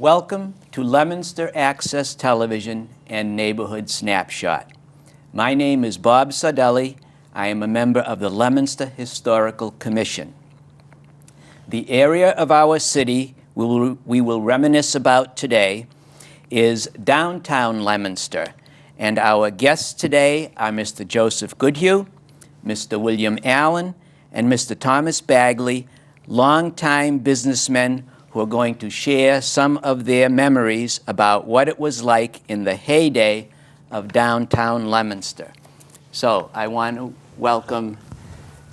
Welcome to Leominster Access Television and Neighborhood Snapshot. My name is Bob Saudelli. I am a member of the Leominster Historical Commission. The area of our city we will reminisce about today is downtown Leominster, and our guests today are Mr. Joseph Goodhue, Mr. William Allen, and Mr. Thomas Bagley, longtime businessmen who are going to share some of their memories about what it was like in the heyday of downtown Leominster. So I want to welcome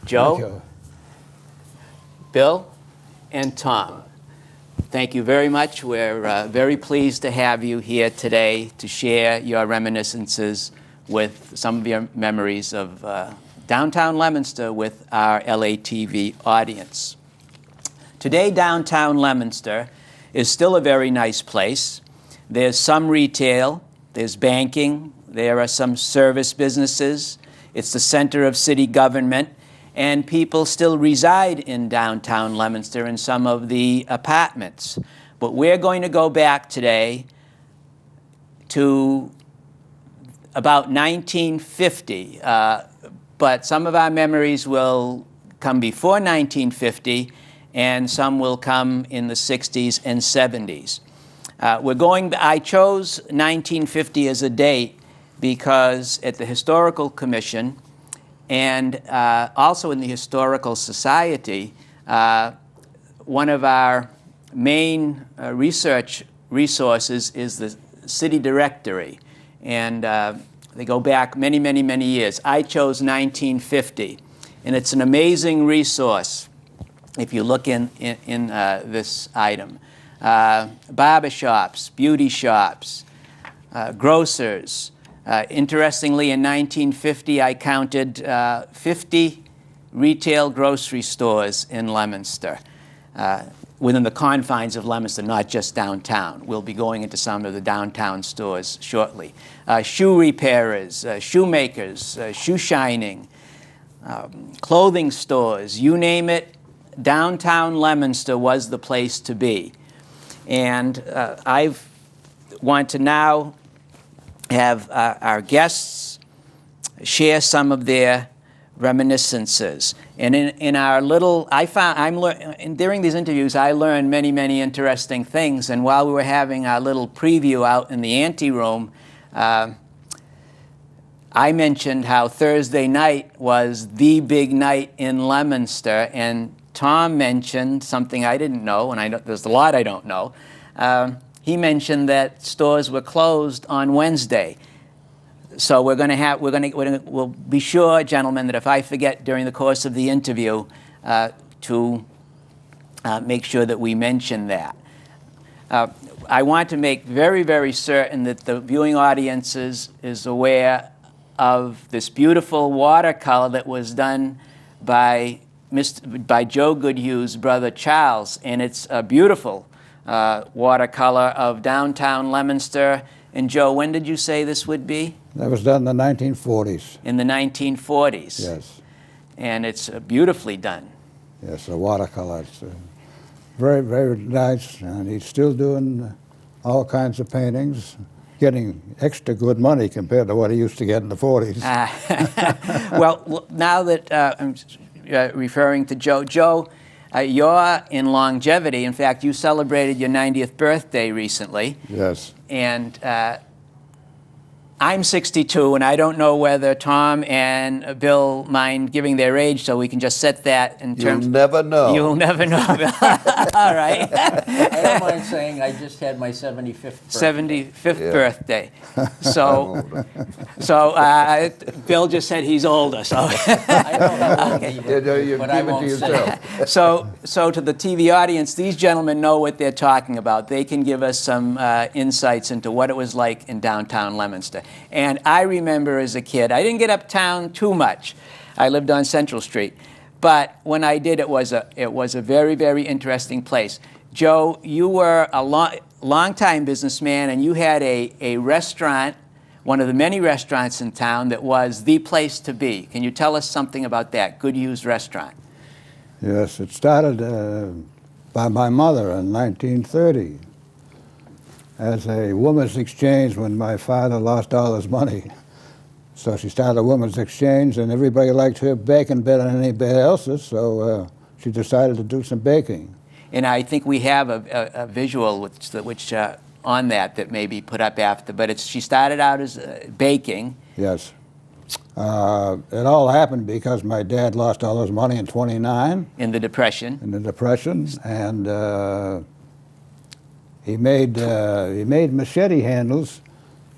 Joe, Bill, and Tom. Thank you very much. We're very pleased to have you here today to share your reminiscences with some of your memories of downtown Leominster with our LATV audience. Today, downtown Leominster is still a very nice place. There's some retail, there's banking, there are some service businesses. It's the center of city government, and people still reside in downtown Leominster in some of the apartments. But we're going to go back today to about 1950, but some of our memories will come before 1950, and some will come in the 60s and 70s. I chose 1950 as a date because at the Historical Commission and also in the Historical Society, one of our main research resources is the City Directory. And they go back many, many, many years. I chose 1950, and it's an amazing resource if you look in this item. Barber shops, beauty shops, grocers. Interestingly, in 1950, I counted 50 retail grocery stores in Leominster, within the confines of Leominster, not just downtown. We'll be going into some of the downtown stores shortly. Shoe repairers, shoemakers, shoe shining, clothing stores, you name it. Downtown Leominster was the place to be. And I want to now have our guests share some of their reminiscences. And in our little, during these interviews, I learned many, many interesting things. And while we were having our little preview out in the anteroom, I mentioned how Thursday night was the big night in Leominster, and Tom mentioned something I didn't know, and I know there's a lot I don't know. He mentioned that stores were closed on Wednesday. So we'll be sure, gentlemen, that if I forget during the course of the interview to make sure that we mention that. I want to make very, very certain that the viewing audience is aware of this beautiful watercolor that was done by Joe Goodhue's brother Charles, and it's a beautiful watercolor of downtown Leominster. And Joe, when did you say this would be? That was done in the 1940s. In the 1940s? Yes. And it's beautifully done. Yes, a watercolor. It's very, very nice, and he's still doing all kinds of paintings, getting extra good money compared to what he used to get in the 40s. Well, now that I'm referring to Joe. Joe, you're in longevity. In fact, you celebrated your 90th birthday recently. Yes. And I'm 62, and I don't know whether Tom and Bill mind giving their age, so we can just set that in terms. You'll never know. You'll never know. All right. I don't mind saying I just had my 75th birthday. 75th birthday. So Bill just said he's older. So I don't know how old he is, but I won't say. So to the TV audience, these gentlemen know what they're talking about. They can give us some insights into what it was like in downtown Leominster. And I remember as a kid, I didn't get uptown too much. I lived on Central Street. But when I did, it was a very, very interesting place. Joe, you were a long-time businessman, and you had a restaurant, one of the many restaurants in town that was the place to be. Can you tell us something about that, Goodhue's Restaurant? Yes, it started by my mother in 1930. as a woman's exchange when my father lost all his money. So she started a woman's exchange, and everybody liked her baking better than anybody else's, so she decided to do some baking. And I think we have a visual which on that may be put up after, but she started out as baking. Yes. It all happened because my dad lost all his money in '29. In the Depression. In the Depression, and he made machete handles,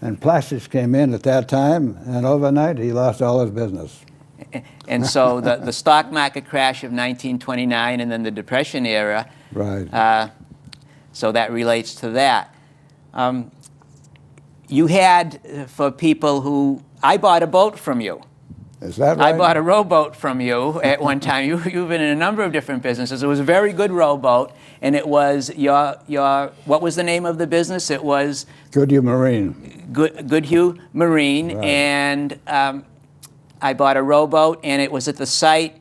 and plastics came in at that time, and overnight he lost all his business. And so the stock market crash of 1929 and then the Depression era, right. So that relates to that. You had, for people who, I bought a boat from you. Is that right? I bought a rowboat from you at one time. You've been in a number of different businesses. It was a very good rowboat, and it was what was the name of the business? It was Goodhue Marine. Goodhue Marine, Right. and I bought a rowboat, and it was at the site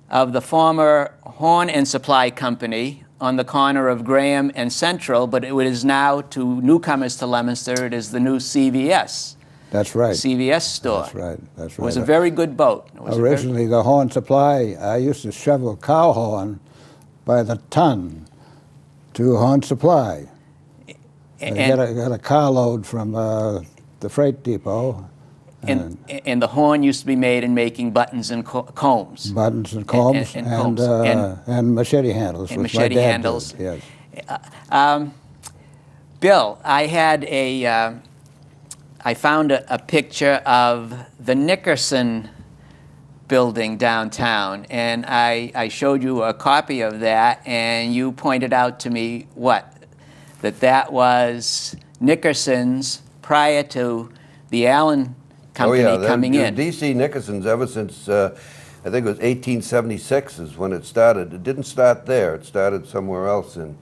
of the former Horn and Supply Company on the corner of Graham and Central, but it is now, to newcomers to Leominster, it is the new CVS. That's right. CVS store. That's right. That's It right. was a very good boat. It was Originally, the Horn Supply, I used to shovel cow horn by the ton to Horn Supply. I got a carload from the freight depot. And the horn used to be made in making buttons and combs. Buttons and combs and machete handles. And which machete my dad handles. did, yes. Bill, I found a picture of the Nickerson building downtown, and I showed you a copy of that, and you pointed out to me that was Nickerson's prior to the Allen Company coming in. D.C. Nickerson's ever since, I think it was 1876 is when it started. It didn't start there. It started somewhere else in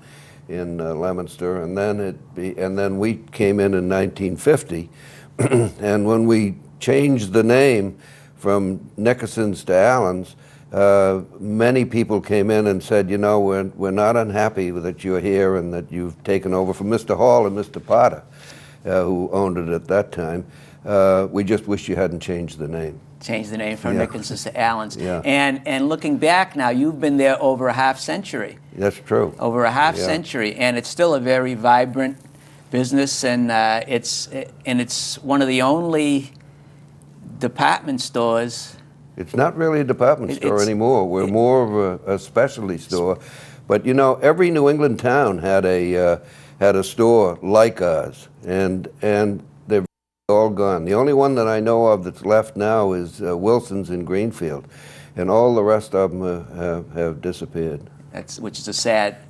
Leominster, and then we came in 1950, and when we changed the name from Nickerson's to Allen's, many people came in and said, you know, we're not unhappy that you're here and that you've taken over from Mr. Hall and Mr. Potter, who owned it at that time. We just wish you hadn't changed the name. Changed the name from Nickerson's to Allen's. Yeah. And looking back now, you've been there over a half century. That's true. Over a half century, and it's still a very vibrant business, and it's one of the only department stores. It's not really a department store anymore. We're more of a specialty store. But you know, every New England town had a store like ours, and they're all gone. The only one that I know of that's left now is Wilson's in Greenfield, and all the rest of them have disappeared. Which is a sad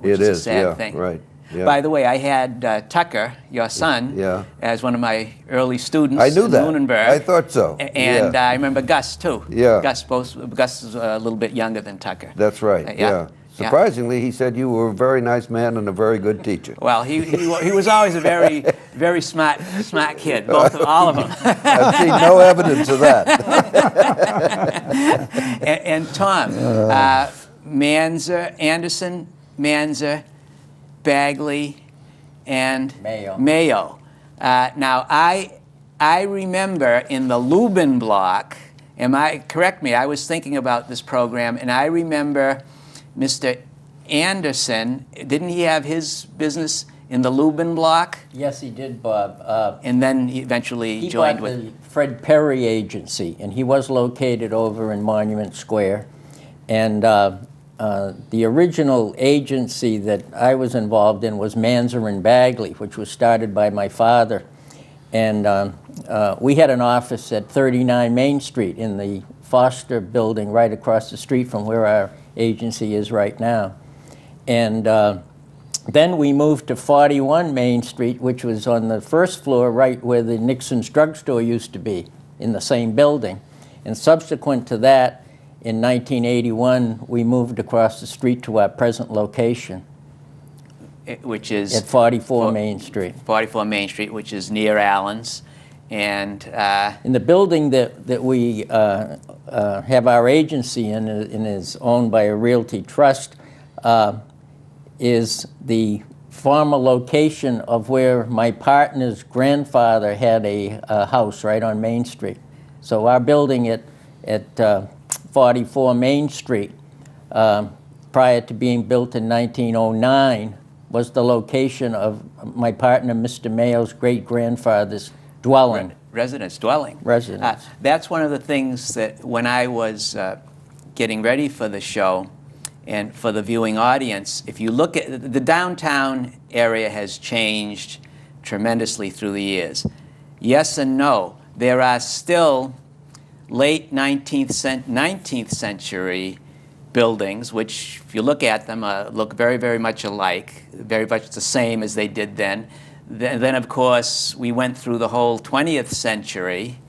thing. Right. Yeah. By the way, I had Tucker, your son, as one of my early students. I knew that. In Lunenburg. I thought so. And I remember Gus too. Yeah. Gus is a little bit younger than Tucker. That's right. Yeah. Surprisingly, he said you were a very nice man and a very good teacher. Well, he was always a very, very smart kid, all of them. I've seen no evidence of that. and Tom, Anderson, Manzer, Bagley, and Mayo. Now, I remember in the Lubin block, correct me, I was thinking about this program, and I remember Mr. Anderson, didn't he have his business in the Lubin block? Yes, he did, Bob. And then he eventually joined with the Fred Perry Agency, and he was located over in Monument Square. And the original agency that I was involved in was Manzer and Bagley, which was started by my father. And we had an office at 39 Main Street in the Foster building right across the street from where our agency is right now. And then we moved to 41 Main Street, which was on the first floor right where the Nixon's drugstore used to be, in the same building. And subsequent to that, in 1981, we moved across the street to our present location. Which is? At 44 Main Street. 44 Main Street, which is near Allen's. And in the building that we have our agency in and is owned by a realty trust is the former location of where my partner's grandfather had a house right on Main Street. So our building at 44 Main Street, prior to being built in 1909, was the location of my partner, Mr. Mayo's great-grandfather's dwelling. Residence, dwelling. Residence. That's one of the things that when I was getting ready for the show and for the viewing audience, if you look at the downtown area has changed tremendously through the years. Yes and no. There are still late 19th century buildings, which, if you look at them, look very, very much alike, very much the same as they did then. Then, of course, we went through the whole 20th century,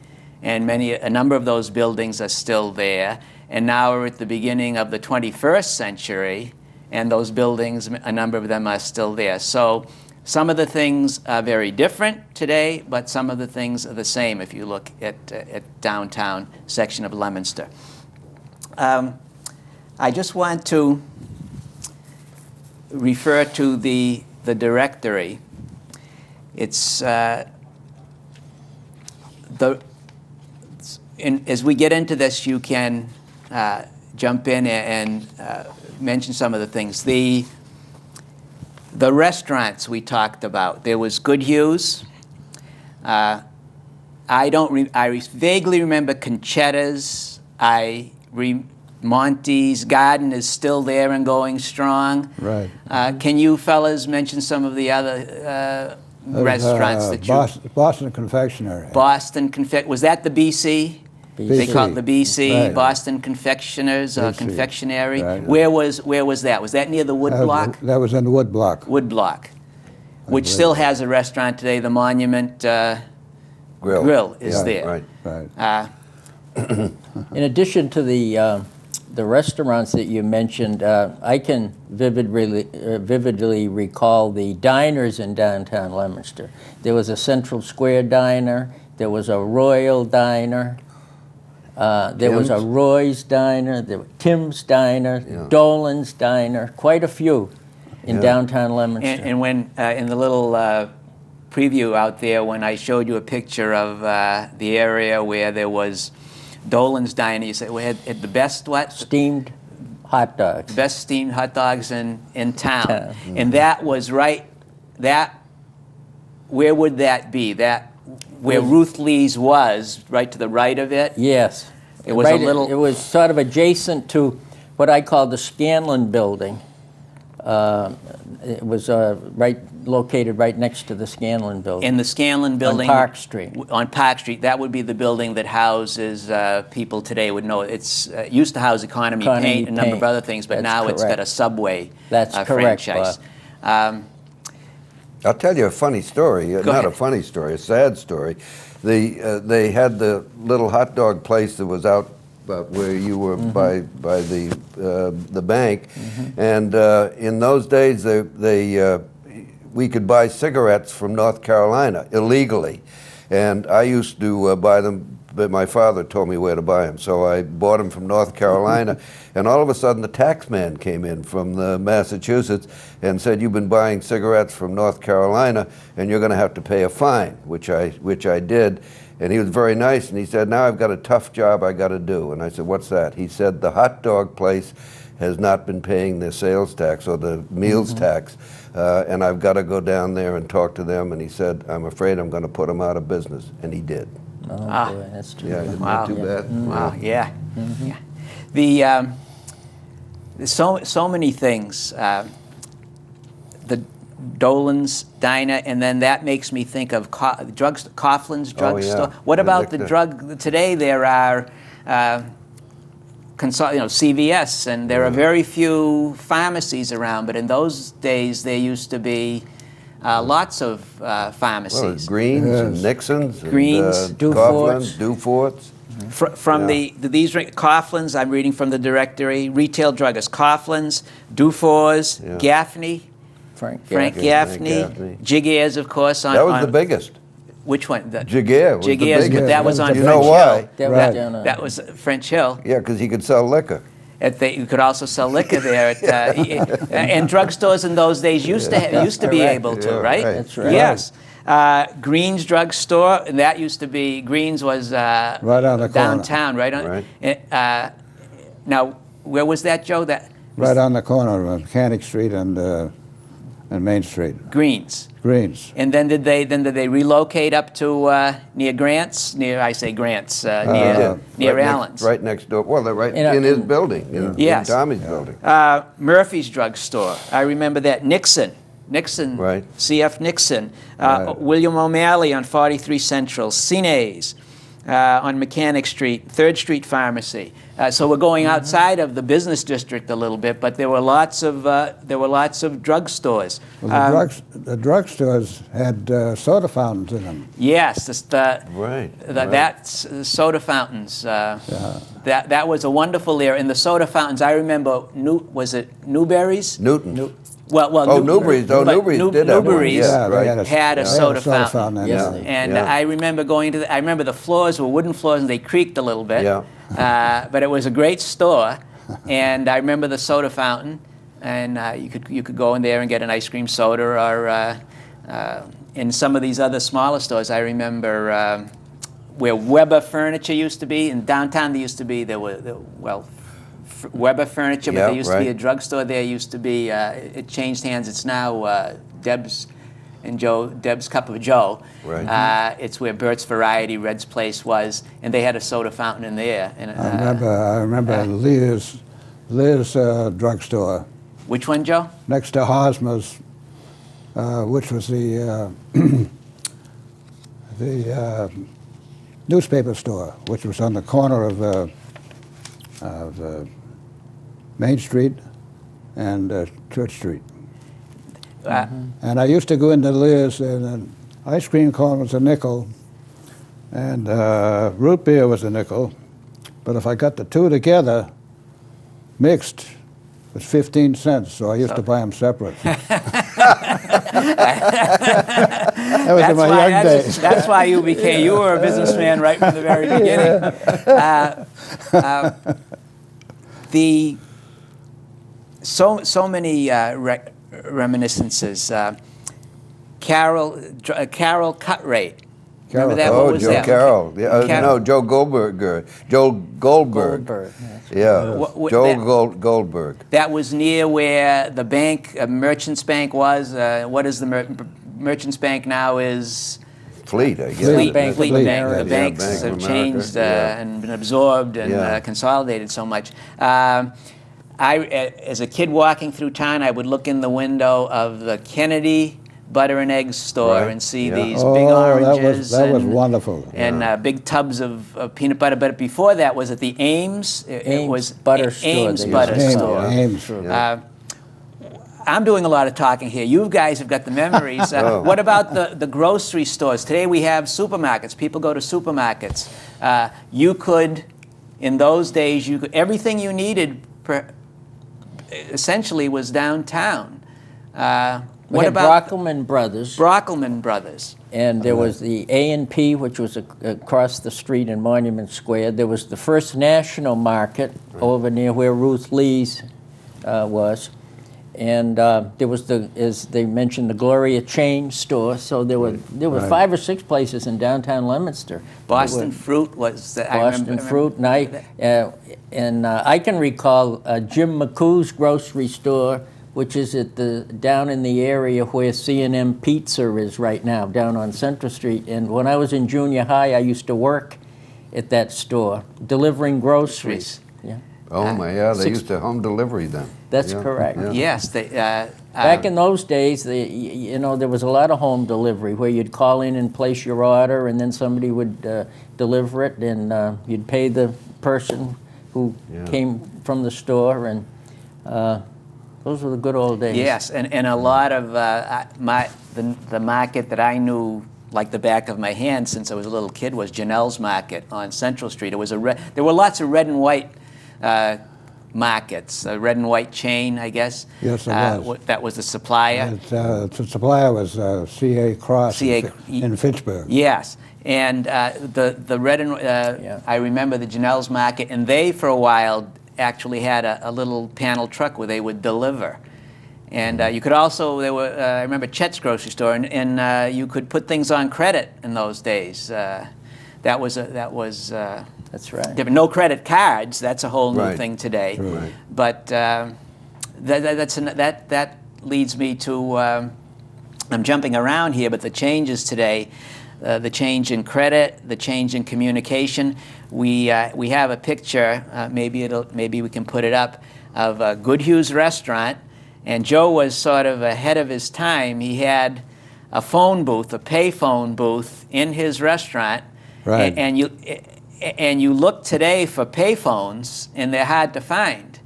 and a number of those buildings are still there. And now we're at the beginning of the 21st century, and those buildings, a number of them are still there. So some of the things are very different today, but some of the things are the same if you look at downtown section of Leominster. I just want to refer to the directory. It's as we get into this, you can jump in and mention some of the things. The restaurants we talked about. There was Good Hughes. I vaguely remember Conchetta's. Monty's Garden is still there and going strong. Right. Can you fellas mention some of the other restaurants that you... Boston Confectionery. Boston Was that the BC? They call it the BC, right. Boston Confectioners, BC. Confectionery. Right. Where was that? Was that near the Wood Block? That was in the Wood Block. Wood Block, which still has a restaurant today. The Monument Grill is there. Right. In addition to the restaurants that you mentioned, I can vividly recall the diners in downtown Leominster. There was a Central Square Diner, there was a Royal Diner, there was a Roy's Diner, there was Tim's Diner, Yeah. Dolan's Diner, quite a few in downtown Leominster. And when in the little preview out there, when I showed you a picture of the area where there was Dolan's Diner, you said we had the best what? Steamed hot dogs. Best steamed hot dogs in town. Mm-hmm. And that was right, where would that be? Where Ruth Lee's was, right to the right of it? Yes. It was a little... It was sort of adjacent to what I call the Scanlon Building. It was located right next to the Scanlon Building. In the Scanlon Building... On Park Street. On Park Street. That would be the building that houses, people today would know. It's used to house Economy Paint, a number of other things, but now it's got a Subway franchise. I'll tell you a funny story. Not ahead. A funny story, a sad story. They had the little hot dog place that was out where you were by the bank, and in those days we could buy cigarettes from North Carolina illegally, and I used to buy them. But my father told me where to buy them, so I bought them from North Carolina. And all of a sudden, the tax man came in from Massachusetts and said, "You've been buying cigarettes from North Carolina, and you're going to have to pay a fine," which I did. And he was very nice, and he said, "Now I've got a tough job I got to do." And I said, "What's that?" He said, "The hot dog place has not been paying their sales tax or the meals tax, and I've got to go down there and talk to them." And he said, "I'm afraid I'm going to put them out of business," and he did. Oh, boy, that's too bad. Isn't that too bad? Wow, yeah. There's so many things. The Dolan's Diner, and then that makes me think of Coughlin's Drugstore. What about the drug? Today there are CVS, and there are very few pharmacies around, but in those days there used to be lots of pharmacies. Well, Greens and Nixon's, Greens, and, Dufort's. Dufort's. From these Coughlin's, I'm reading from the directory. Retail druggists: Coughlin's, Dufour's, Gaffney, Frank Gaffney, Jiguer's, of course. That was the biggest. Which one? Jiguer was the Jiguer's, biggest. but that was on You French know why? Hill. That was down on- That was French Hill. Yeah, because he could sell liquor. You could also sell liquor there. And drugstores in those days used to be able to, Yeah, right? right. That's right. Yes. Green's drugstore, and that used to be, Green's was Right on the corner. downtown, right on. Right. Now, where was that, Joe? That Right on the corner of Mechanic Street and Main Street. Green's. Greens. And then did they relocate up to near Grant's? Near Grant's, Yeah, near right Allen's. right next door. Well, they're right In in his building, in Yes. Tommy's building. Murphy's drugstore. I remember that. Nixon, Right. C.F. Nixon. Right. William O'Malley on 43 Central. Cine's on Mechanic Street. 3rd Street Pharmacy. So we're going outside of the business district a little bit, but there were lots of drugstores. Well, the drugstores had soda fountains in them. Yes, Right. that's soda fountains. That was a wonderful era. And the soda fountains, I remember. Was it Newberry's? Newton's. Well, Newberry's. Oh, but Newberry's did have one. Newberry's Yeah, right. had a soda fountain. in Yes, there. And Yeah. I remember I remember the floors were wooden floors and they creaked a little bit. Yeah. But it was a great store, and I remember the soda fountain, and you could go in there and get an ice cream soda, or in some of these other smaller stores. I remember where Weber Furniture used to be in downtown. Weber Furniture, but Yeah, there used to be right. a drugstore there. Used to be it changed hands. It's now Deb's Cup of Joe. Right. It's where Bert's Variety, Red's Place was, and they had a soda fountain in there. And, I remember Lear's drugstore which one, Joe? next to Hosmer's, which was the newspaper store, which was on the corner of Main Street and Church Street. And I used to go into Lear's, and an ice cream cone was a nickel, and root beer was a nickel. But if I got the two together, mixed, it was 15 cents, so I used to buy them separate. That was in my young days. That's why you were a businessman right from the very beginning. So many reminiscences. Carol Cutrate. Remember that? Carol. What was Joe that? Carroll. Yeah, Carroll. no, Joe Goldberg. Joe Goldberg. Goldberg, that's right. Yeah, Joe Goldberg. That was near where the bank, Merchants Bank, was. What is the Merchants Bank now? Is Fleet, I guess. Fleet Bank Bank. of The America. banks Bank of have America, changed yeah. and been absorbed and Yeah. consolidated so much. As a kid walking through town, I would look in the window of the Kennedy Butter and Eggs store Right, and see yeah. these Oh, big oranges. that was wonderful. And big tubs of peanut butter. But before that, was it the Ames? It Ames was Butter Store, Ames they Butter Ames, Store. Ames. I'm doing a lot of talking here. You guys have got the memories. What about the grocery stores? Today we have supermarkets. People go to supermarkets. You could, in those days, everything you needed essentially was downtown. We What had about Brockelman Brothers, Brockelman Brothers? and there was the A&P, which was across the street in Monument Square. There was the First National Market over near where Ruth Lee's was. And there was as they mentioned, the Gloria Chain store. So there were Right. 5 or 6 places in downtown Leominster. Boston Fruit was. Boston Fruit, and I can recall Jim McCoo's grocery store, which is down in the area where C&M Pizza is right now, down on Central Street. And when I was in junior high, I used to work at that store, delivering groceries. Yeah, Oh my, yeah, they used to home delivery then. that's Yeah, correct. yeah. Yes, Back in those days, there was a lot of home delivery where you'd call in and place your order, and then somebody would deliver it, and you'd pay the person who came from the store, and those were the good old days. Yes, and a lot of the market that I knew like the back of my hand since I was a little kid was Janelle's Market on Central Street. It was there were lots of red and white markets, a red and white chain, I guess. Yes, it was. That was the supplier. The supplier was C.A. Cross in Fitchburg. Yes, and the red and I remember the Janelle's Market, and they for a while actually had a little panel truck where they would deliver. And you could also, I remember Chet's grocery store, and you could put things on credit in those days. That was That's right. different. No credit cards. That's a whole new Right. thing today. Right. But that leads me to. I'm jumping around here, but the changes today, the change in credit, the change in communication. We have a picture. Maybe we can put it up of Good Hughes Restaurant, and Joe was sort of ahead of his time. He had a phone booth, a pay phone booth in his restaurant. Right. And you look today for payphones, and they're hard to find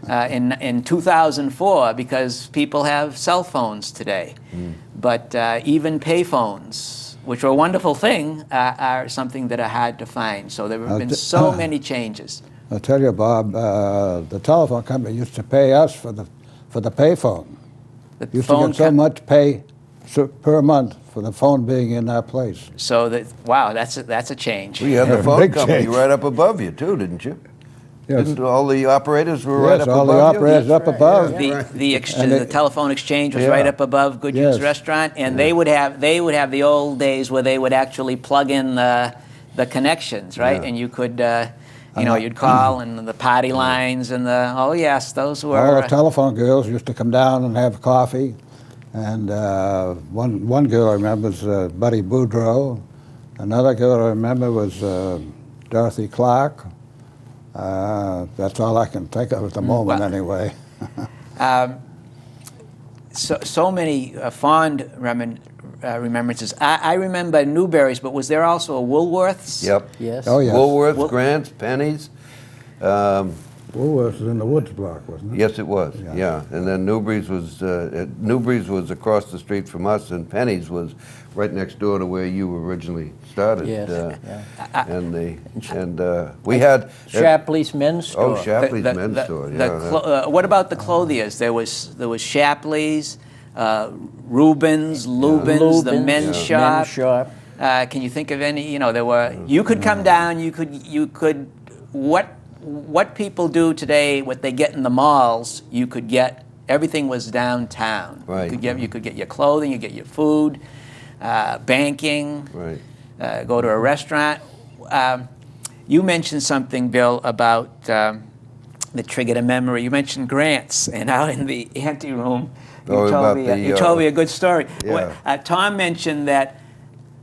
in 2004 because people have cell phones today. But even payphones, which are a wonderful thing, are something that are hard to find. So there have been so many changes. I'll tell you, Bob, the telephone company used to pay us for the payphone. The Used to phone get so much pay per month for the phone being in our place. So that, wow, that's a change. We had the Yeah, phone big company change. right up above you too, didn't you? Yes. Didn't all the operators were right Yes, up all above the you? operators up above. The telephone exchange was Yeah. right up above Good Hughes Yes. Restaurant, and they would have the old days where they would actually plug in the connections, right? Yeah. And you could you'd call, and the party lines and oh yes, those All were the telephone girls used to come down and have coffee. And one girl I remember was Buddy Boudreau. Another girl I remember was Dorothy Clark. That's all I can think of at the moment, Well- anyway. so many fond remembrances. I remember Newberry's, but was there also a Woolworth's? Yep. Yes. Oh, yes. Woolworths, Grants, Pennies. Woolworths was in the Woods block, wasn't it? Yes, it was. Yeah. Yeah, and then Newbury's was across the street from us, and Penny's was right next door to where you originally started. Yes, And we had Shapley's Men's Store. Oh, Shapley's Men's Store. Yeah, What about the clothiers? There was Shapley's, Rubens, Lubens, the Lubin's, men's Yeah. shop. Men's shop. Can you think of any? There were. You could come down. You could. What people do today, what they get in the malls, you could get. Everything was downtown. Right. You could get your clothing. You get your food, banking. right. Go to a restaurant. You mentioned something, Bill, about that triggered a memory. You mentioned Grants, and out in the ante room, you told me a good story. Yeah. Tom mentioned that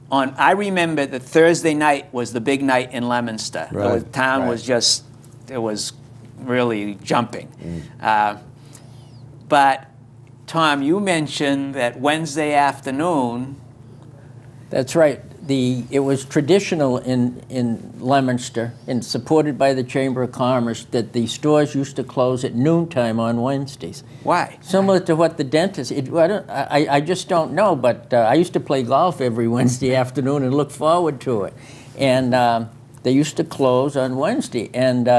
I remember that Thursday night was the big night in Leominster. Right. The town was just, it was really jumping. But Tom, you mentioned that Wednesday afternoon. That's right. It was traditional in Leominster, and supported by the Chamber of Commerce, that the stores used to close at noontime on Wednesdays. Why? Similar to what the dentist. I just don't know, but I used to play golf every Wednesday afternoon and look forward to it. And they used to close on Wednesday. And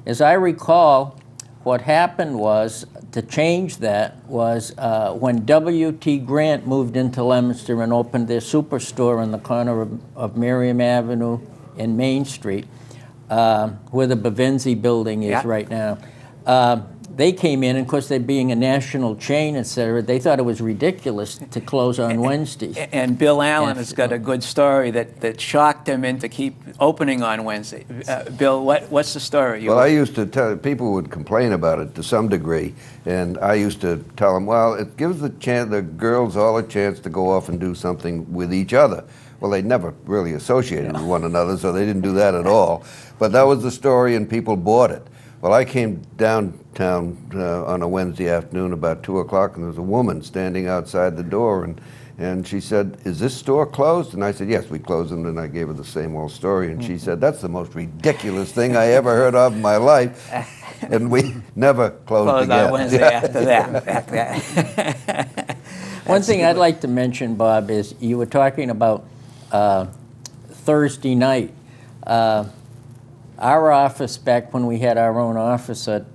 as I recall, what happened was, to change that was when W.T. Grant moved into Leominster and opened their superstore on the corner of Merriam Avenue and Main Street, where the Bavenzi building is right now. They came in, and of course, they being a national chain, et cetera, they thought it was ridiculous to close on Wednesdays. And Bill Allen has got a good story that shocked him into keep opening on Wednesday. Bill, what's the story? Well, I used to tell people would complain about it to some degree, and I used to tell them, well, it gives the girls all a chance to go off and do something with each other. Well, they never really associated with one another, so they didn't do that at all. But that was the story, and people bought it. Well, I came downtown on a Wednesday afternoon about 2 o'clock, and there was a woman standing outside the door, and she said, "Is this store closed?" And I said, "Yes, we closed them." And I gave her the same old story, and she said, "That's the most ridiculous thing I ever heard of in my life." And we never closed again. on Wednesday after that. One thing I'd like to mention, Bob, is you were talking about Thursday night. Our office, back when we had our own office at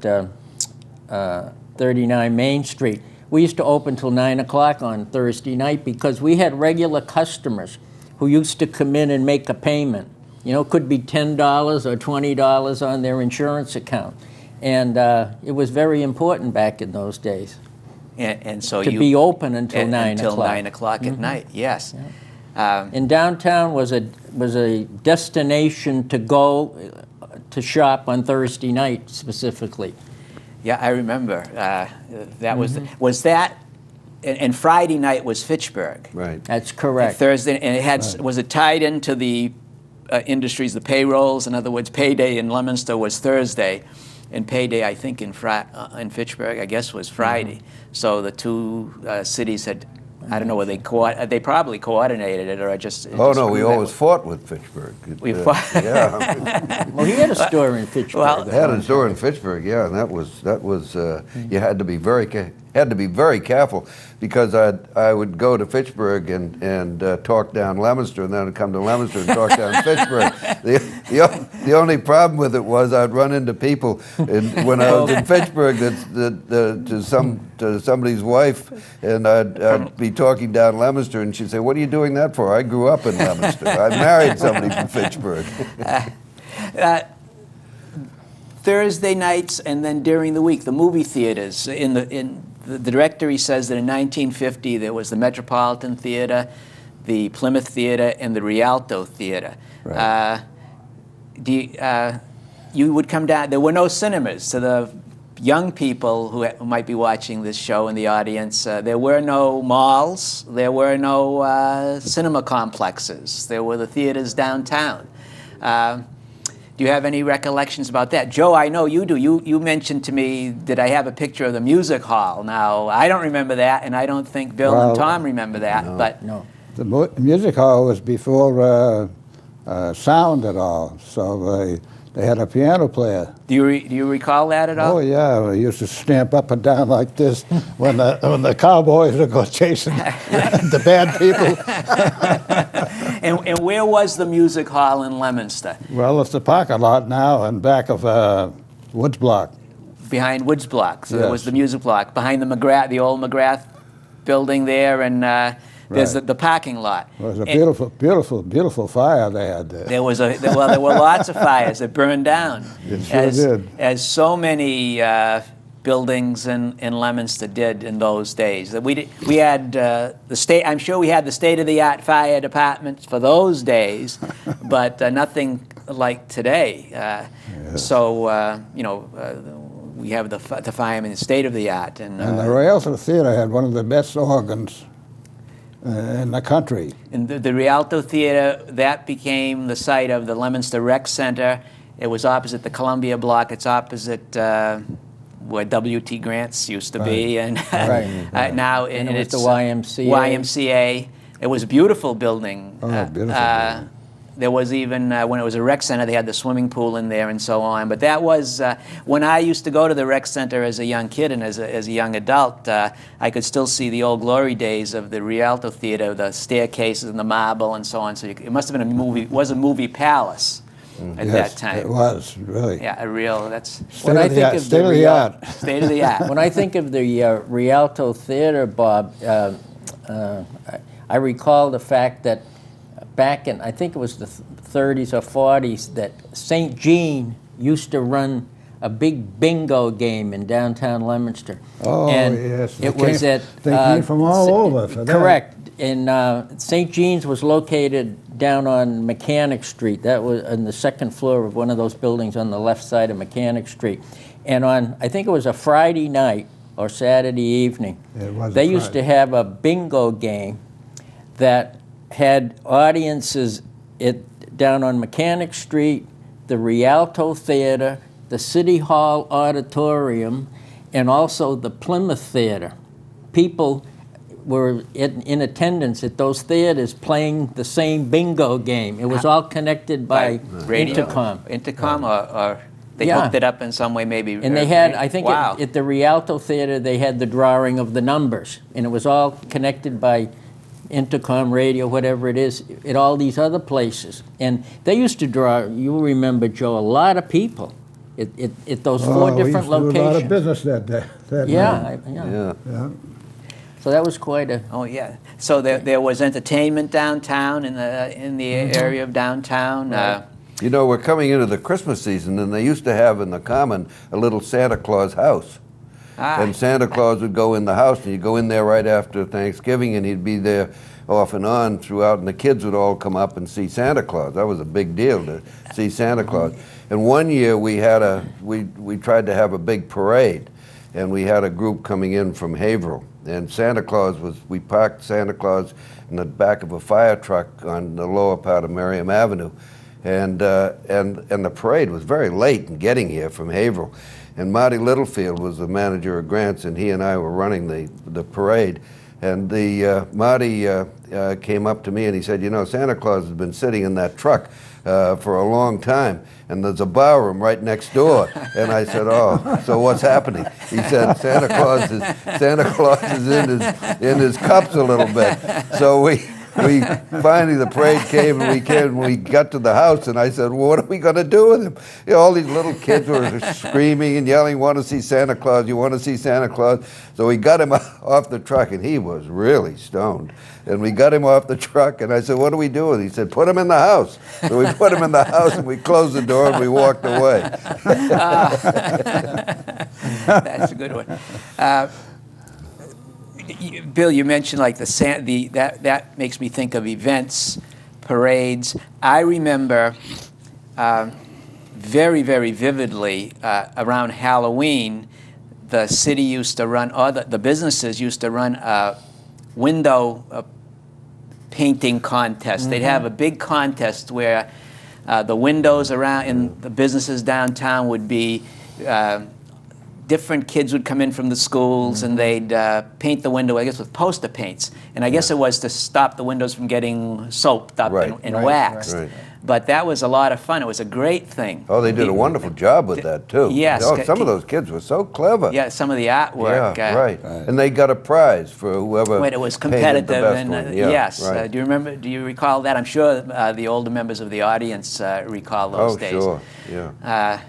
39 Main Street, we used to open till 9 o'clock on Thursday night because we had regular customers who used to come in and make a payment. You know, it could be $10 or $20 on their insurance account. And it was very important back in those days And so to you be open until 9 until o'clock. 9 o'clock at night. Yes. And downtown was a destination to go to shop on Thursday night specifically. Yeah, I remember. That was that, and Friday night was Fitchburg. Right. That's correct. Thursday, and it had was it tied into the industries, the payrolls. In other words, payday in Leominster was Thursday, and payday I think in Fitchburg I guess was Friday. So the two cities had. I don't know whether they probably coordinated it or just. Oh no, we always fought with Fitchburg. We fought. Yeah. Well, he had a store in Fitchburg. Well, They had a store in Fitchburg, yeah, and that was you had to be very careful because I would go to Fitchburg and talk down Leominster, and then I'd come to Leominster and talk down Fitchburg. The only problem with it was I'd run into people when I was in Fitchburg to somebody's wife, and I'd be talking down Leominster, and she'd say, "What are you doing that for? I grew up in Leominster. I married somebody from Fitchburg." Thursday nights and then during the week, the movie theaters. The directory says that in 1950 there was the Metropolitan Theater, the Plymouth Theater, and the Rialto Theater. Right. You would come down. There were no cinemas. To the young people who might be watching this show in the audience, there were no malls. There were no cinema complexes. There were the theaters downtown. Do you have any recollections about that? Joe, I know you do. You mentioned to me, did I have a picture of the music hall? Now, I don't remember that, and I don't think Bill and Tom remember that. No. But No. The music hall was before sound at all, so they had a piano player. do you recall that at all? Oh yeah, we used to stamp up and down like this when the cowboys would go chasing the bad people. And where was the music hall in Leominster? Well, it's the parking lot now in back of Woods Block. Behind Woods Block. So there was Yes. the music block. Behind the old McGrath building there, and there's Right. the parking lot. It was a And beautiful, beautiful, beautiful fire they had there. there were lots of fires that burned down. It sure did. As so many buildings in Leominster did in those days. We had the state. I'm sure we had the state-of-the-art fire departments for those days, but nothing like today. So we have the firemen, state-of-the-art, And the Rialto Theater had one of the best organs in the country. in the Rialto Theater, that became the site of the Leominster Rec Center. It was opposite the Columbia Block. It's opposite where W.T. Grant's used to be, and Right. now And it was it's the YMCA. YMCA. It was a beautiful building. Oh, beautiful building. There was even, when it was a rec center, they had the swimming pool in there and so on. But that was, when I used to go to the rec center as a young kid and as a young adult, I could still see the old glory days of the Rialto Theater, the staircases and the marble and so on. So it must have been it was a movie palace at Yes, that time. it was, really. Yeah, that's When I think of the State-of-the-art. state of the art. When I think of the Rialto Theater, Bob, I recall the fact that back in, I think it was the 30s or 40s, that St. Jean used to run a big bingo game in downtown Leominster. Oh, and yes. It was at... They came from all over for that. Correct. And St. Jean's was located down on Mechanic Street. That was on the second floor of one of those buildings on the left side of Mechanic Street. And on, I think it was a Friday night or Saturday evening, It was a they used to Friday. have a bingo game that had audiences down on Mechanic Street, the Rialto Theater, the City Hall Auditorium, and also the Plymouth Theater. People were in attendance at those theaters playing the same bingo game. It was all connected by radio, intercom. or they Yeah. hooked it up in some way, maybe. And they had, I think wow. at the Rialto Theater, they had the drawing of the numbers, and it was all connected by intercom, radio, whatever it is, at all these other places. And they used to draw, you remember, Joe, a lot of people at those four different we used to do a lot of locations. business that day. That night. Yeah, Yeah. Yeah. So that was quite a... Oh yeah. So there was entertainment downtown in the area of downtown. You know, we're coming into the Christmas season, and they used to have in the Common a little Santa Claus house. And Santa Claus would go in the house, and you'd go in there right after Thanksgiving, and he'd be there off and on throughout, and the kids would all come up and see Santa Claus. That was a big deal to see Santa Claus. And one year we had we tried to have a big parade, and we had a group coming in from Haverhill, and Santa Claus we parked Santa Claus in the back of a fire truck on the lower part of Merriam Avenue, and the parade was very late in getting here from Haverhill. And Marty Littlefield was the manager of Grants, and he and I were running the parade. And Marty came up to me and he said, you know, Santa Claus has been sitting in that truck for a long time, and there's a bar room right next door. And I said, oh, so what's happening? He said, Santa Claus is in his cups a little bit. So we finally, the parade came, and we got to the house, and I said, well, what are we going to do with him? You know, all these little kids were screaming and yelling, want to see Santa Claus, you want to see Santa Claus? So we got him off the truck, and he was really stoned. And we got him off the truck, and I said, what do we do with him? He said, put him in the house. So we put him in the house, and we closed the door, and we walked away. That's a good one. Bill, you mentioned like that makes me think of events, parades. I remember very, very vividly around Halloween, the city used to run, or the businesses used to run a window painting contest. They'd have a big contest where the windows around in the businesses downtown would be different kids would come in from the schools and they'd paint the window, I guess, with poster paints. And I guess it was to stop the windows from getting soaped up and waxed. Right. But that was a lot of fun. It was a great thing. Oh, they did a wonderful job with that, too. Yes. Oh, some of those kids were so clever. Yeah, some of the artwork. Yeah, right. And they got a prize for whoever when it was competitive. The best one. Yeah, yes. Right. Do you recall that? I'm sure the older members of the audience recall those days. Oh, sure. Yeah.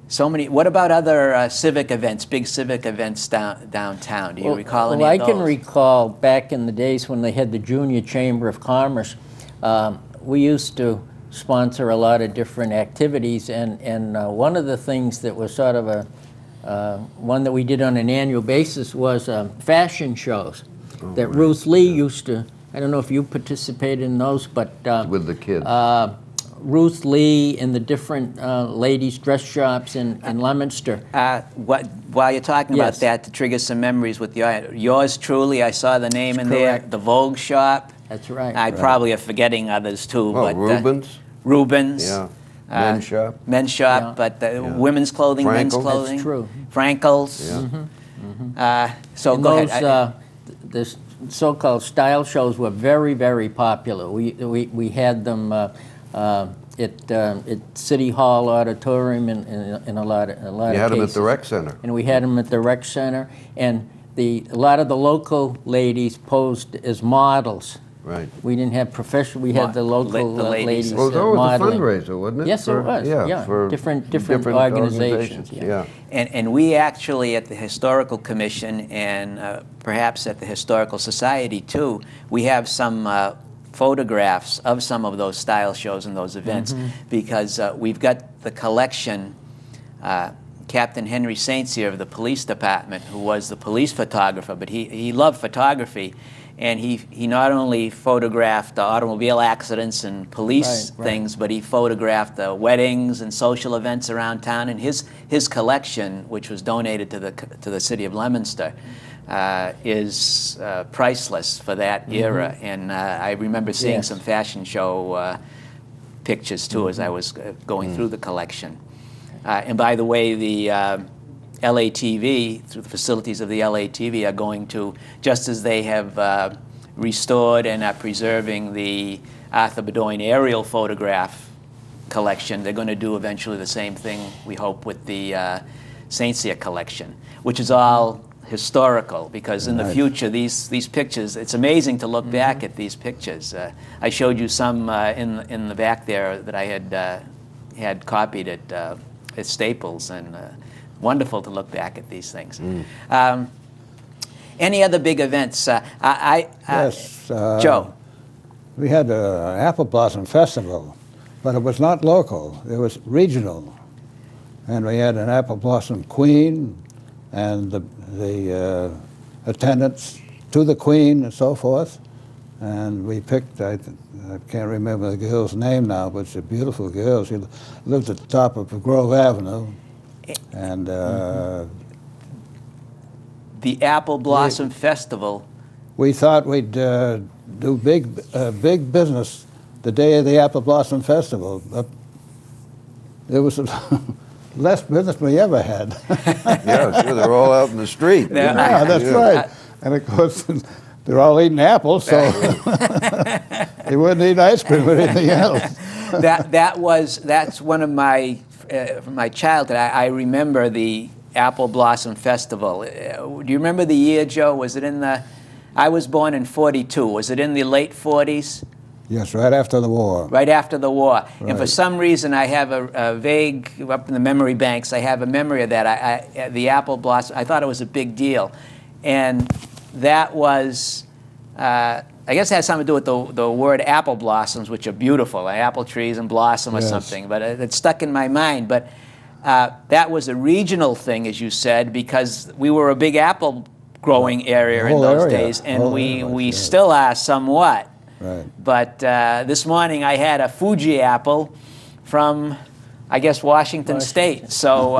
So many. What about other civic events, big civic events downtown? Do you recall any of those? I can recall back in the days when they had the Junior Chamber of Commerce. We used to sponsor a lot of different activities, and one of the things that was sort of one that we did on an annual basis was fashion shows that Ruth Lee used to. I don't know if you participated in those, but with the kids. Ruth Lee and the different ladies' dress shops in Leominster. While you're talking about that, to trigger some memories with yours truly, I saw the name in there, the Vogue shop. That's right. I probably are forgetting others too. Oh, but, Rubens. Rubens. Yeah. Men's shop. Men's shop, but women's clothing, men's clothing. That's true. Frankels. Yeah. So and go those, ahead. The so-called style shows were very, very popular. We had them at City Hall Auditorium in a lot of cases. You had them at the rec center. And we had them at the rec center, and a lot of the local ladies posed as models. Right. We didn't have professional. We had the local ladies Well, that was modeling. a fundraiser, wasn't it? Yes, it was. Yeah, for different organizations. Yeah. And we actually at the Historical Commission and perhaps at the Historical Society too, we have some photographs of some of those style shows and those events because we've got the collection. Captain Henry St. Cyr of the police department, who was the police photographer, but he loved photography, and he not only photographed automobile accidents and police things, but he photographed weddings and social events around town. And his collection, which was donated to the city of Leominster, is priceless for that era. And I remember seeing some fashion show pictures too as I was going through the collection. And by the way, the LATV, through the facilities of the LATV, are going to, just as they have restored and are preserving the Arthur Bedoin aerial photograph collection, they're going to do eventually the same thing, we hope, with the St. Cyr collection, which is all historical, because in the future, these pictures, it's amazing to look back at these pictures. I showed you some in the back there that I had copied at Staples, and wonderful to look back at these things. Any other big events? Yes. Joe? We had an Apple Blossom Festival but it was not local. It was regional. And we had an apple blossom queen and the attendants to the queen and so forth. And we picked, I can't remember the girl's name now, but she's a beautiful girl. She lived at the top of Grove Avenue. And the Apple Blossom Festival. we thought we'd do big business the day of the Apple Blossom Festival. But it was less business we ever had. Yeah, sure, they're all out in the street. Yeah, that's right. And of course, they're all eating apples, so they wouldn't eat ice cream or anything else. That's one of my from my childhood. I remember the Apple Blossom Festival. Do you remember the year, Joe? Was it in the? I was born in '42. Was it in the late '40s? Yes, right after the war. Right after the war. Right. And for some reason, I have a vague, up in the memory banks, I have a memory of that. The Apple Blossom, I thought it was a big deal. And that was, I guess it has something to do with the word apple blossoms, which are beautiful, like apple trees and blossom or Yes. something. But it stuck in my mind. But that was a regional thing, as you said, because we were a big apple growing area in Whole those area. days. And Whole we area, yes. still are somewhat. Right. But this morning I had a Fuji apple from, I guess, Washington State. So,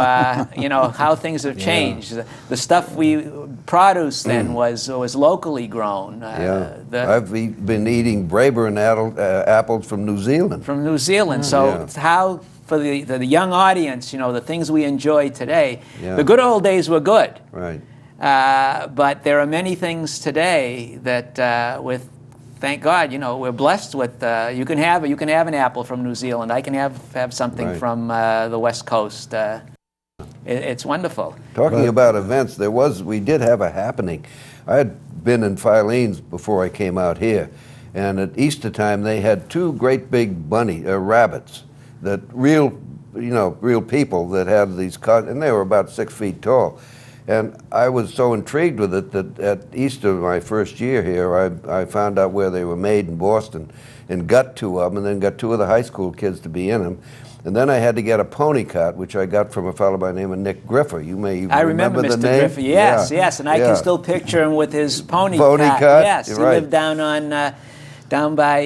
you know, how things have changed. The stuff we produce then was locally grown. I've been eating Braeburn apples from New Zealand. From New Zealand. So how, for the young audience, you know, the things we enjoy today, the good old days were good. Right. But there are many things today that thank God, you know, we're blessed with. You can have an apple from New Zealand. I can have something from the West Coast. It's wonderful. Talking about events, we did have a happening. I had been in Filene's before I came out here, and at Easter time they had two great big rabbits, that real people that had these and they were about 6 feet tall. And I was so intrigued with it that at Easter, my first year here, I found out where they were made in Boston and got two of them, and then got two of the high school kids to be in them. And then I had to get a pony cart, which I got from a fellow by the name of Nick Griffer. You may remember the Mr. name? Griffer. Yes, and I can still picture him with his pony cart. Yes, he lived down by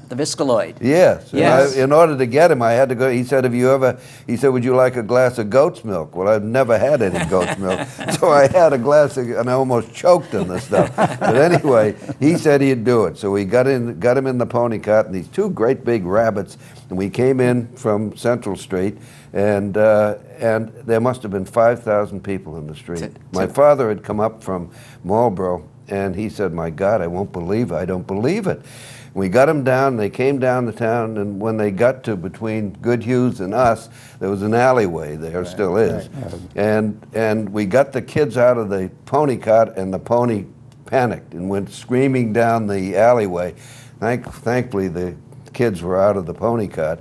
the Viscaloid. Yes. Yes. In order to get him, I had to go. He said, he said, would you like a glass of goat's milk? Well, I've never had any goat's milk. So I had a glass and I almost choked on the stuff. But anyway, he said he'd do it. So we got him in the pony cart, and these two great big rabbits, and we came in from Central Street, and there must have been 5,000 people in the street. My father had come up from Marlborough, and he said, my God, I won't believe it. I don't believe it. We got them down, they came down the town, and when they got to between Goodhue's and us, there was an alleyway there, still is. Right. And we got the kids out of the pony cart, and the pony panicked and went screaming down the alleyway. Thankfully, the kids were out of the pony cart,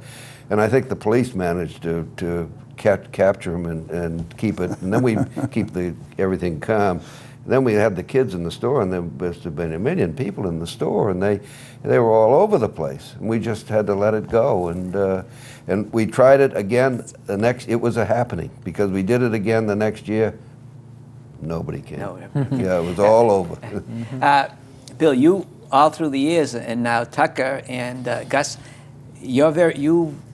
and I think the police managed to capture them and keep it, and then we keep everything calm. Then we had the kids in the store, and there must have been 1 million people in the store, and they were all over the place. And we just had to let it go, and we tried it again it was a happening, because we did it again the next year. Nobody came. No. Yeah, it was all over. Bill, you all through the years, and now Tucker and Gus, you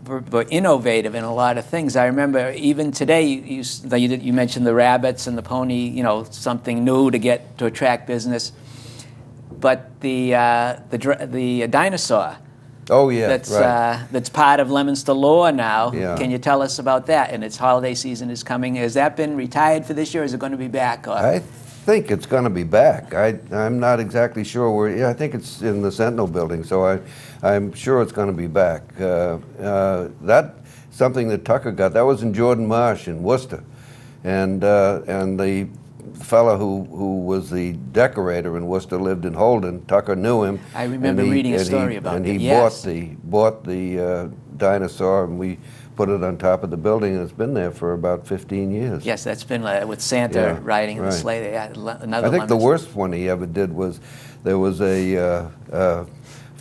were innovative in a lot of things. I remember even today, you mentioned the rabbits and the pony, you know, something new to attract business. But the dinosaur. Oh yeah, that's part of Leominster lore now. Yeah. Can you tell us about that? And its holiday season is coming. Has that been retired for this year, or is it going to be back? I think it's going to be back. I'm not exactly sure where. Yeah, I think it's in the Sentinel building, so I'm sure it's going to be back. That's something that Tucker got. That was in Jordan Marsh in Worcester, and the fellow who was the decorator in Worcester lived in Holden. Tucker knew him. I remember reading a story about it. And he bought the dinosaur, and we put it on top of the building, and it's been there for about 15 years. Yes, that's been with Santa riding in the sleigh. They had another. I think the worst one he ever did was there was a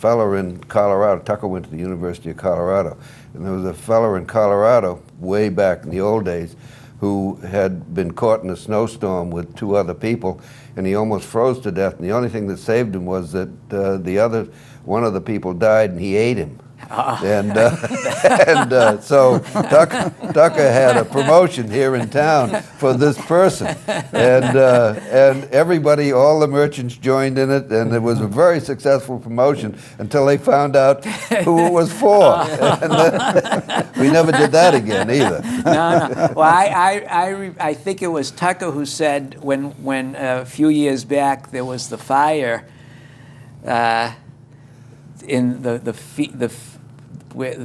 fella in Colorado. Tucker went to the University of Colorado, and there was a fella in Colorado way back in the old days who had been caught in a snowstorm with 2 other people, and he almost froze to death. And the only thing that saved him was that one of the people died, and he ate him. And so Tucker had a promotion here in town for this person, and everybody, all the merchants joined in it, and it was a very successful promotion until they found out who it was for. And then, we never did that again either. No. Well, I think it was Tucker who said when a few years back there was the fire in the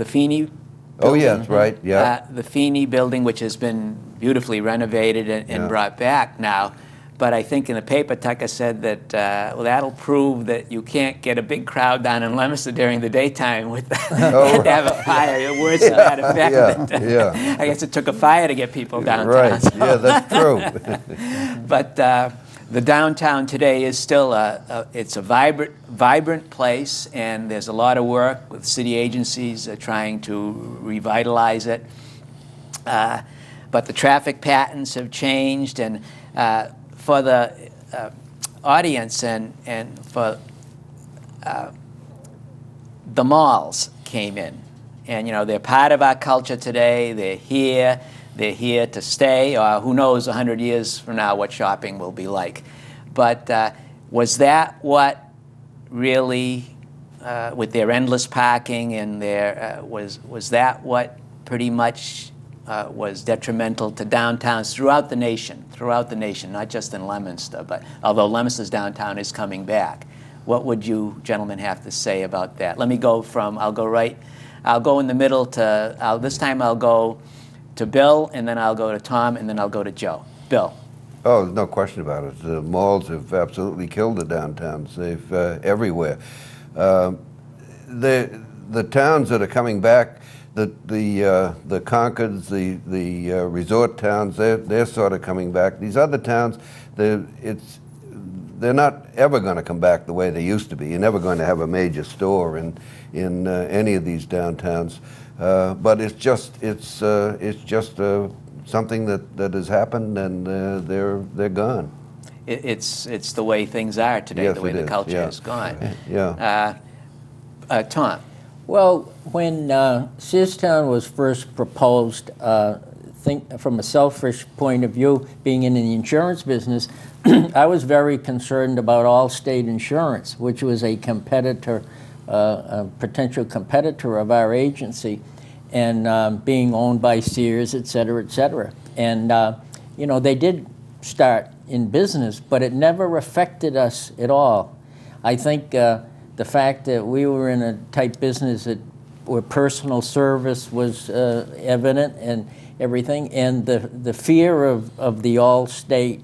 Feeney building. Oh, yes, right, yeah. The Feeney building, which has been beautifully renovated and brought back now. But I think in the paper, Tucker said that, well, that'll prove that you can't get a big crowd down in Leominster during the daytime with to have a fire. Words to that effect. I guess it took a fire to get people downtown. Right, So. yeah, that's true. But the downtown today is still it's a vibrant place, and there's a lot of work with city agencies trying to revitalize it. But the traffic patterns have changed, and for the audience and for the malls came in, and they're part of our culture today. They're here to stay, or who knows 100 years from now what shopping will be like. But was that what really, with their endless parking and their, was that what pretty much was detrimental to downtowns throughout the nation, not just in Leominster, but although Leominster's downtown is coming back? What would you gentlemen have to say about that? Let me go from, I'll go in the middle to, this time I'll go to Bill, and then I'll go to Tom, and then I'll go to Joe. Bill. Oh, there's no question about it. The malls have absolutely killed the downtowns. They've everywhere. The towns that are coming back, the Concords, the resort towns, they're sort of coming back. These other towns, they're not ever going to come back the way they used to be. You're never going to have a major store in any of these downtowns. But it's just something that has happened, and they're gone. It's the way things are today. Yes, the way the culture is gone. Yeah. Tom. Well, when Searstown was first proposed, think from a selfish point of view, being in the insurance business, I was very concerned about Allstate Insurance, which was a competitor, a potential competitor of our agency, and being owned by Sears, et cetera, et cetera. And they did start in business, but it never affected us at all. I think the fact that we were in a type business where personal service was evident and everything, and the fear of the Allstate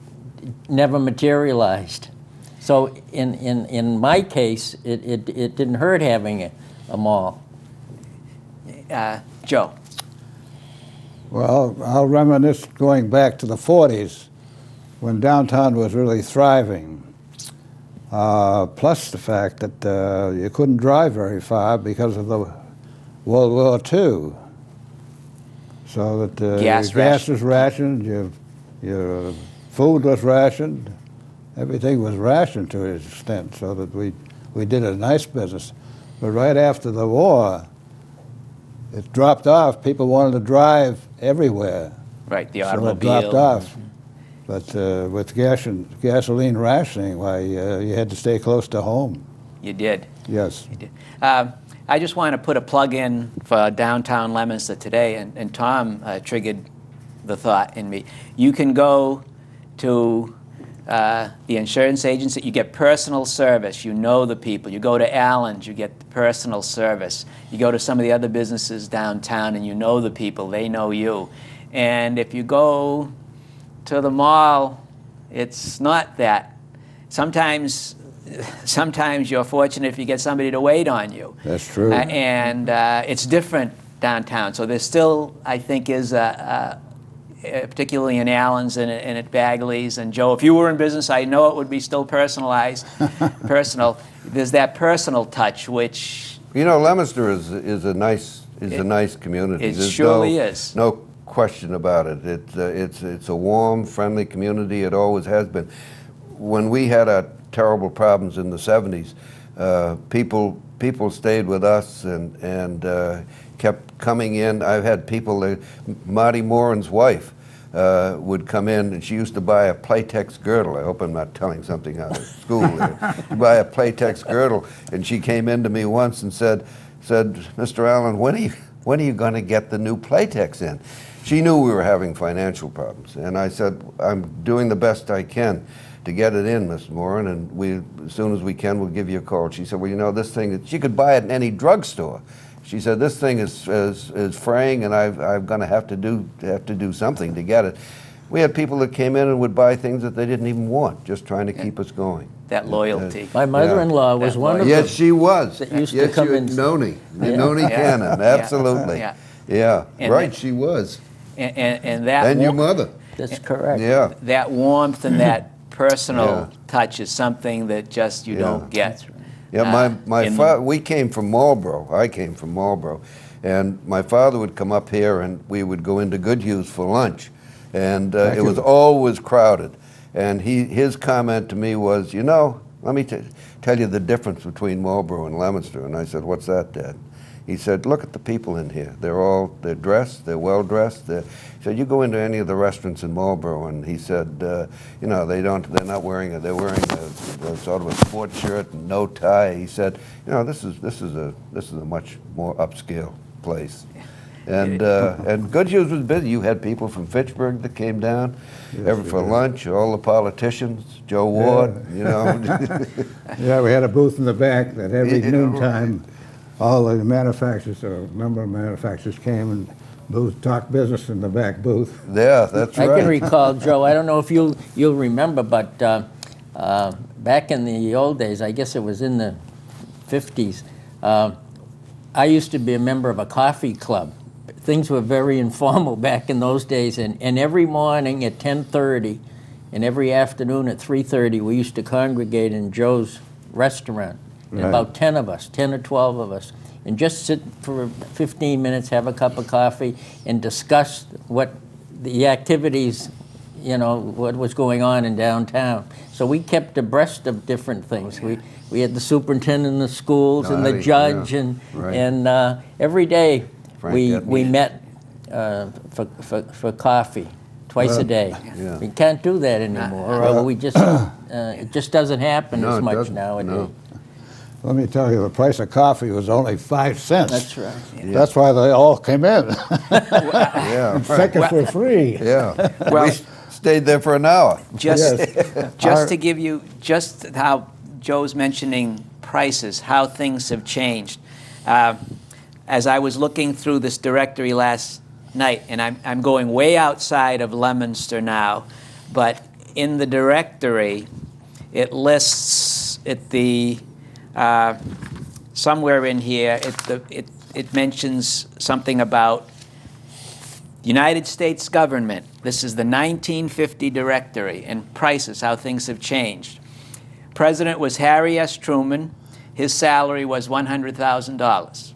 never materialized. So in my case, it didn't hurt having a mall. Joe. Well, I'll reminisce going back to the 40s when downtown was really thriving. Plus the fact that you couldn't drive very far because of the World War II. So that gas was rationed, your food was rationed, everything was rationed to an extent, so that we did a nice business. But right after the war, it dropped off. People wanted to drive everywhere. Right, the automobile. So it dropped off. But with gasoline rationing, why, you had to stay close to home. You did. Yes. You did. I just want to put a plug in for downtown Leominster today, and Tom triggered the thought in me. You can go to the insurance agency, you get personal service, you know the people. You go to Allen's, you get personal service. You go to some of the other businesses downtown and you know the people, they know you. And if you go to the mall, it's not that. Sometimes you're fortunate if you get somebody to wait on you. That's true. And it's different downtown. So there still, I think, is particularly in Allen's and at Bagley's. And Joe, if you were in business, I know it would be still personalized, personal. There's that personal touch, which You know, Leominster is a nice community. it There's surely is. No question about it. It's a warm, friendly community. It always has been. When we had our terrible problems in the 70s, people stayed with us and kept coming in. I've had people, Marty Moran's wife would come in, and she used to buy a Playtex girdle. I hope I'm not telling something out of school there. She'd buy a Playtex girdle, and she came in to me once and said, Mr. Allen, when are you going to get the new Playtex in? She knew we were having financial problems, and I said, I'm doing the best I can to get it in, Miss Moran, and as soon as we can, we'll give you a call. She said, well, you know, this thing, she could buy it in any drugstore. She said, this thing is fraying, and I'm going to have to do something to get it. We had people that came in and would buy things that they didn't even want, just trying to keep us going. That loyalty. My mother-in-law was one of Yes, them. she was. That used to come in. Noni Yeah. Cannon, absolutely. Yeah. Yeah, And right, that- she was. And that And your mother. That's correct. Yeah. that warmth and that personal Yeah. touch is something that just you don't get. Yeah, my in- father, we came from Marlborough. I came from Marlborough. And my father would come up here and we would go into Goodhue's for lunch. And it was always crowded. And his comment to me was, you know, let me tell you the difference between Marlborough and Leominster. And I said, what's that, Dad? He said, look at the people in here. They're dressed, they're well dressed. He said, you go into any of the restaurants in Marlborough, and he said, you know, they're not wearing they're wearing a sort of a sports shirt and no tie. He said, you know, this is a much more upscale place. And Goodhue's was busy. You had people from Fitchburg that came down for lunch, all the politicians, Joe Ward, you know. Yeah, we had a booth in the back that every noontime, all the manufacturers, a number of manufacturers came and talked business in the back booth. Yeah, that's right. I can recall, Joe, I don't know if you'll remember, but back in the old days, I guess it was in the 50s, I used to be a member of a coffee club. Things were very informal back in those days, and every morning at 10:30 and every afternoon at 3:30, we used to congregate in Joe's restaurant. Right. About 10 of us, 10 or 12 of us, and just sit for 15 minutes, have a cup of coffee, and discuss what the activities, you know, what was going on in downtown. So we kept abreast of different things. We had the superintendent of schools and the judge, yeah. Right. and every day Frank we Edmonds. met for coffee twice a day. Yeah. We can't do that anymore. Or we just it just doesn't happen No, as it much doesn't. nowadays. No. Let me tell you, the price of coffee was only 5 cents. That's right. That's why they all came in. Yeah, right. Seconds were free. Yeah. Well- We stayed there for an hour. Just, Yes. just to give you, just how Joe's mentioning prices, how things have changed. As I was looking through this directory last night, and I'm going way outside of Leominster now, but in the directory, it lists at the somewhere in here, it mentions something about United States government. This is the 1950 directory, and prices, how things have changed. President was Harry S. Truman. His salary was $100,000.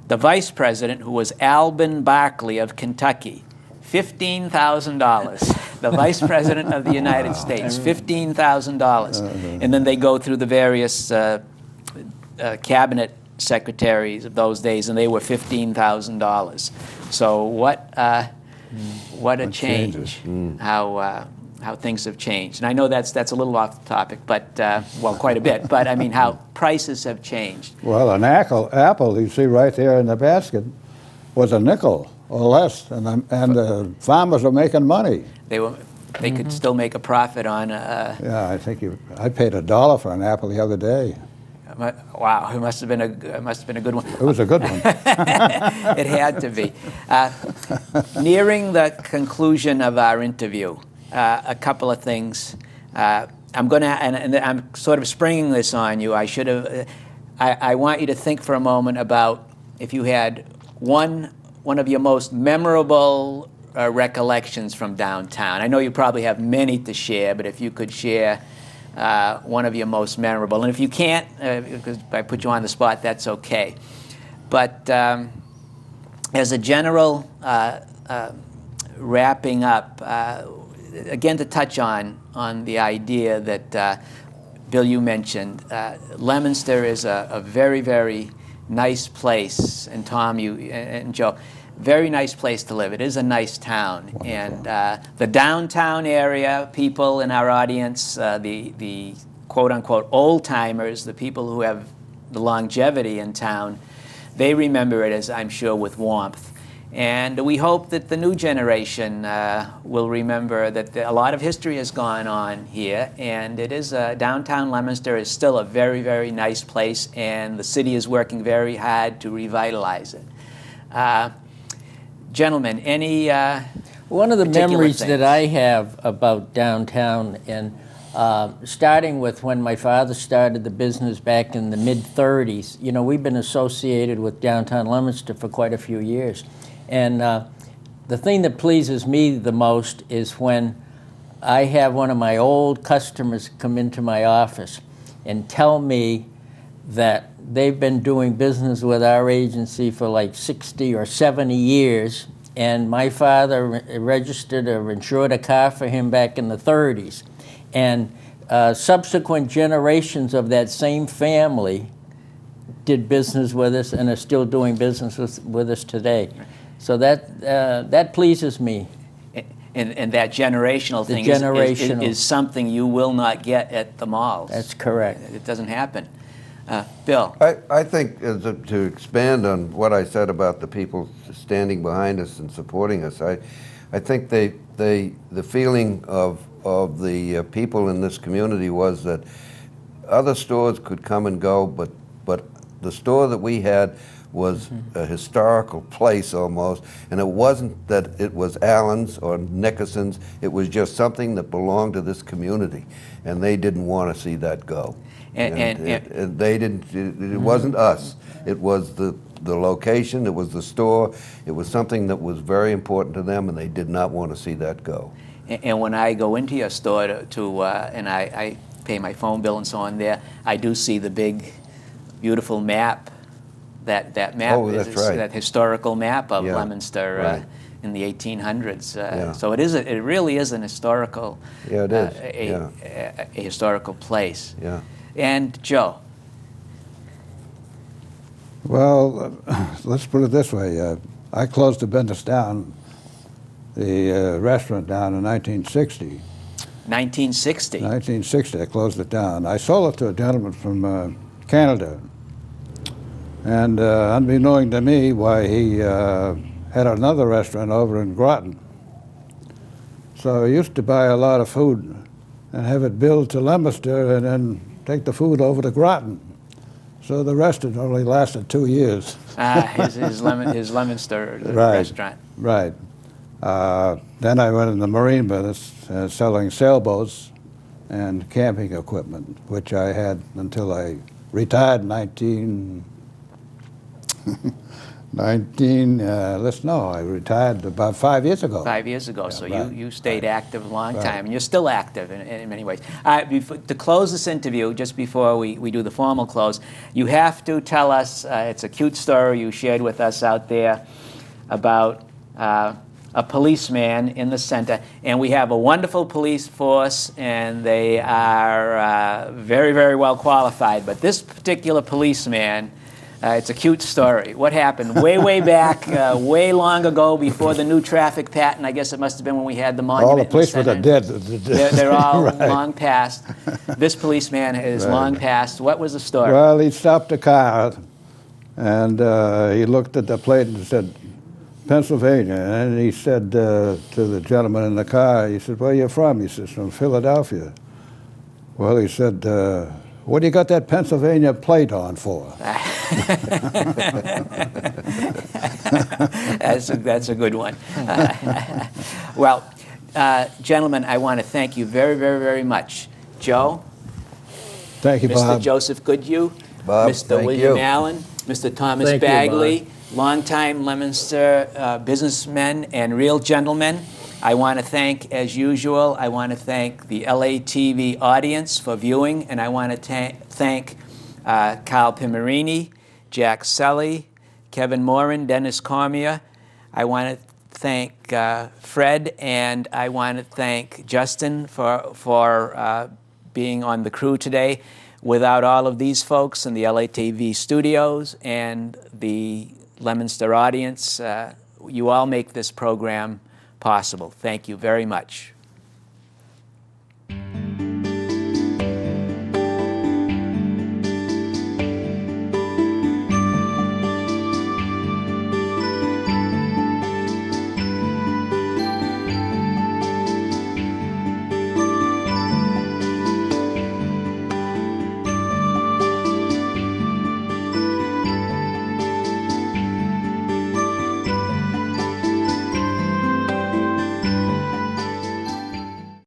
The vice president, who was Alban Barkley of Kentucky, $15,000. The vice president of the United States, $15,000. And then they go through the various cabinet secretaries of those days, and they were $15,000. So what a change! How things have changed. And I know that's a little off the topic, but well, quite a bit. But I mean, how prices have changed. Well, an apple you see right there in the basket was a nickel or less, and the farmers were making money. They could still make a profit on. Yeah, I think I paid $1 for an apple the other day. Wow, it must have been a good one. It was a good one. It had to be. Nearing the conclusion of our interview, a couple of things. I'm going to, and I'm sort of springing this on you. I should have. I want you to think for a moment about if you had one of your most memorable recollections from downtown? I know you probably have many to share, but if you could share one of your most memorable. And if you can't, because if I put you on the spot, that's okay. But as a general wrapping up, again to touch on the idea that Bill, you mentioned, Leominster is a very, very nice place, and Tom, you and Joe, very nice place to live. It is a nice town. Wonderful. And the downtown area, people in our audience, the quote-unquote old-timers, the people who have the longevity in town, they remember it, as I'm sure, with warmth. And we hope that the new generation will remember that a lot of history has gone on here, and it is downtown Leominster is still a very, very nice place, and the city is working very hard to revitalize it. Gentlemen, any one of the memories things that I have about downtown, and starting with when my father started the business back in the mid-30s, you know, we've been associated with downtown Leominster for quite a few years. And the thing that pleases me the most is when I have one of my old customers come into my office and tell me that they've been doing business with our agency for like 60 or 70 years, and my father registered or insured a car for him back in the 30s. And subsequent generations of that same family did business with us and are still doing business with us today. So that pleases me. And that generational thing is something you will not get at the malls. That's correct. It doesn't happen. Bill? I think to expand on what I said about the people standing behind us and supporting us, I think the feeling of the people in this community was that other stores could come and go, but the store that we had was a historical place almost, and it wasn't that it was Allen's or Nickerson's, it was just something that belonged to this community, and they didn't want to see that go. And they didn't, it wasn't us, it was the location, it was the store, it was something that was very important to them, and they did not want to see that go. And when I go into your store and I pay my phone bill and so on there, I do see the big, beautiful map. That map is right. That historical map of Leominster right. In the 1800s. So it really is an historical, it is. A historical place. Yeah. And Joe. Well, let's put it this way. I closed the business down, the restaurant down in 1960. 1960? 1960, I closed it down. I sold it to a gentleman from Canada. And unbeknown to me, why he had another restaurant over in Groton. So I used to buy a lot of food and have it billed to Leominster and then take the food over to Groton. So the restaurant only lasted 2 years. His Leominster right, restaurant. Right. Then I went in the marine business selling sailboats and camping equipment, which I had until I retired in I retired about 5 years ago. 5 years ago, so right. you stayed active a long time, and you're still active in many ways. To close this interview, just before we do the formal close, you have to tell us, it's a cute story you shared with us out there about a policeman in the center, and we have a wonderful police force, and they are very, very well qualified, but this particular policeman, it's a cute story. What happened way back, way long ago, before the new traffic pattern? I guess it must have been when we had the monument. All the policemen are dead. They're all right. long past. This policeman is right. long past. What was the story? Well, he stopped the car, and he looked at the plate and said, Pennsylvania. And he said to the gentleman in the car, he said, where are you from? He says, from Philadelphia. Well, he said, what do you got that Pennsylvania plate on for? That's a good one. Well, gentlemen, I want to thank you very, very, very much. Joe? Thank you, Mr. Bob. Joseph Goodhue, Bob, Mr. thank William you. Allen, Mr. Thomas Thank you, Bagley, longtime Leominster businessmen and real gentlemen. I want to thank, as usual, I want to thank the LATV audience for viewing, and I want to thank Carl Pimarini, Jack Sully, Kevin Moran, Dennis Cormier. I want to thank Fred, and I want to thank Justin for being on the crew today. Without all of these folks in the LATV studios and the Leominster audience, you all make this program possible. Thank you very much.